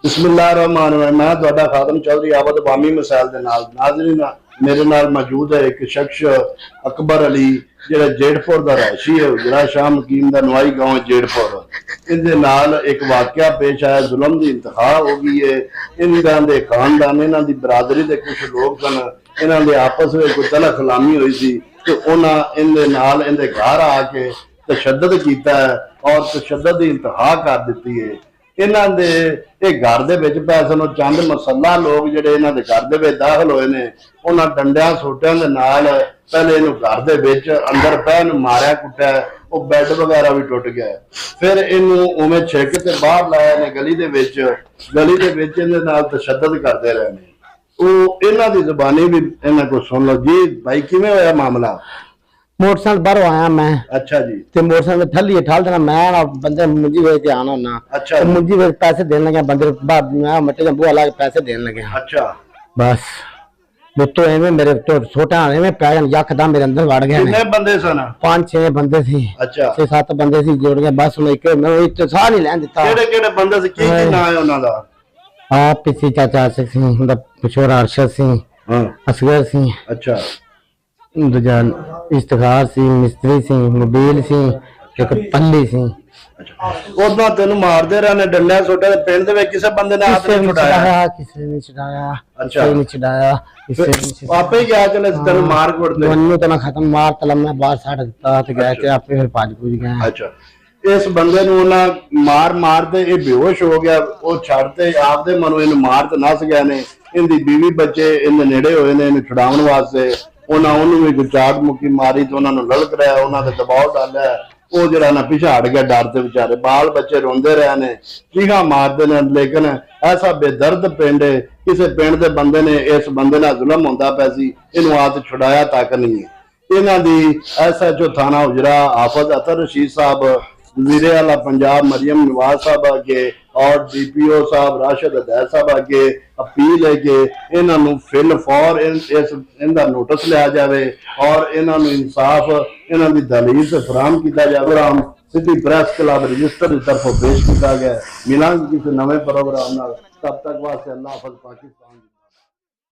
बिस्मिल्लाहिर्रहमानिर्रहीम। मैं तुहाडा खादम चौधरी आबद अवामी मिसाल दे नाल नाज़रीन मेरे नाल मौजूद है एक शख्स अकबर अली जिहड़ा जेड़पुर दा रहायशी है उजरा शाह मकीम दा नवाई गांव जेड़पुर। इहदे नाल एक वाकया पेश आया, जुल्म दी इंतहा हो गई है। इन्हां दे खानदान इन्हां दी बरादरी दे कुछ लोग सन, इन्हां दे आपस में कोई तलख खलामी हुई सी ते उन्हां इहदे नाल इहदे घर आके तशद्दद कीता है और तशद्दद दी इंतहा कर दित्ती है। इन्हां दे घर दे विच पै सन चंद मसला लोग जिहड़े इन्हां दे घर दे विच दाखल होए ने, उन्हां डंडियां सोटियां दे नाल पहले इहनूं घर दे विच अंदर पै इहनूं मारिया कुट्टिया, वो बैड वगैरह भी टुट गया। फिर इहनूं उवें छिक ते बाहर लाया ने गली दे विच इहदे नाल तशद्दद करदे रहे ने। वो इन्हां दी ज़बानी भी इन्हां को सुन लो जी। भाई किवें होया मामला? मोटरसाइकिल बाहरों आया मैं। अच्छा जी। ते मोटरसाइकिल ठल्ली ठल देना मैं बंदे मुंजी वे के आना होना। अच्छा। मुंजी वे पैसे देने लगे बंदे मैं मट्टे का बुआ ला के पैसे देने लगे। अच्छा। बस तो एवें मेरे तो छोटा एवें पैन यकदम मेरे अंदर वड़ गया। कितने बंदे सन? 5-6 बंदे थे। अच्छा। 6-7 बंदे थे जोड़ के बस मैं एक तो साह नहीं लैन दिता। केड़े बंदे सी? की नाम है उन्हां दा? आप पिछी चाचा सिंह उनका छोरा अरशद सिंह, असगर सिंह। अच्छा। दूजा इफ्तिखार सिंह, मिस्त्री सिंह, मुबील सिंह, एक पल्ली सिंह। उन्हां तेन मारदे रहे ने डंडा सोटे ते पिंड दे विच किसे बंदे ने हाथ नहीं छुड़ाया? किसे ने छुड़ाया। अच्छा। किसे ने छुड़ाया, किसे ने आपे ही गया चले तेन मार कोट दे दोनों तना खत्म मार तलम मैं बाहर साड़ दिता ते गए ते आपे फिर पाज पूज गए। अच्छा। इस बंदे नूं ना मार ते ये बेहोश हो गया, वो छड़ते आपदे मनो इन मार ते नस गए ने। इनदी बीवी बच्चे इन नेड़े होए ने इन छुड़ाउण वास्ते। उन्होंने भी कोई चाट मुक्की मारी तो उन्होंने ललक रहा, उन्होंने दबाव डालिया, वो जरा ना पिछा हट गया डर से। बेचारे बाल बच्चे रोंदे रहे ने, चीखा मारते ने। लेकिन ऐसा बेदर्द पिंड है, किसी पिंड के बंदे ने इस बंदे नाल जुल्म होंदा पिया सी, इहनूं हाथ छुड़ाया तक नहीं है। इन्हां दी SHO थाना उजरा हाफिज अतर रशीद साहब, वज़ीर आला पंजाब मरियम नवाज साहब अगे और DPO साहब राशिद हदैयत साहब अगे अपील है कि इन्हों फिल फौर इनका नोटिस लिया जाए और इन्हों इंसाफ इन्हों की दलील से फराहम किया जाए। Programme city press club register की तरफों पेश किया गया। मिलांगे किसी नवे प्रोग्राम, तब तक वास्ते अल्लाह हाफ़िज़ पाकिस्तान।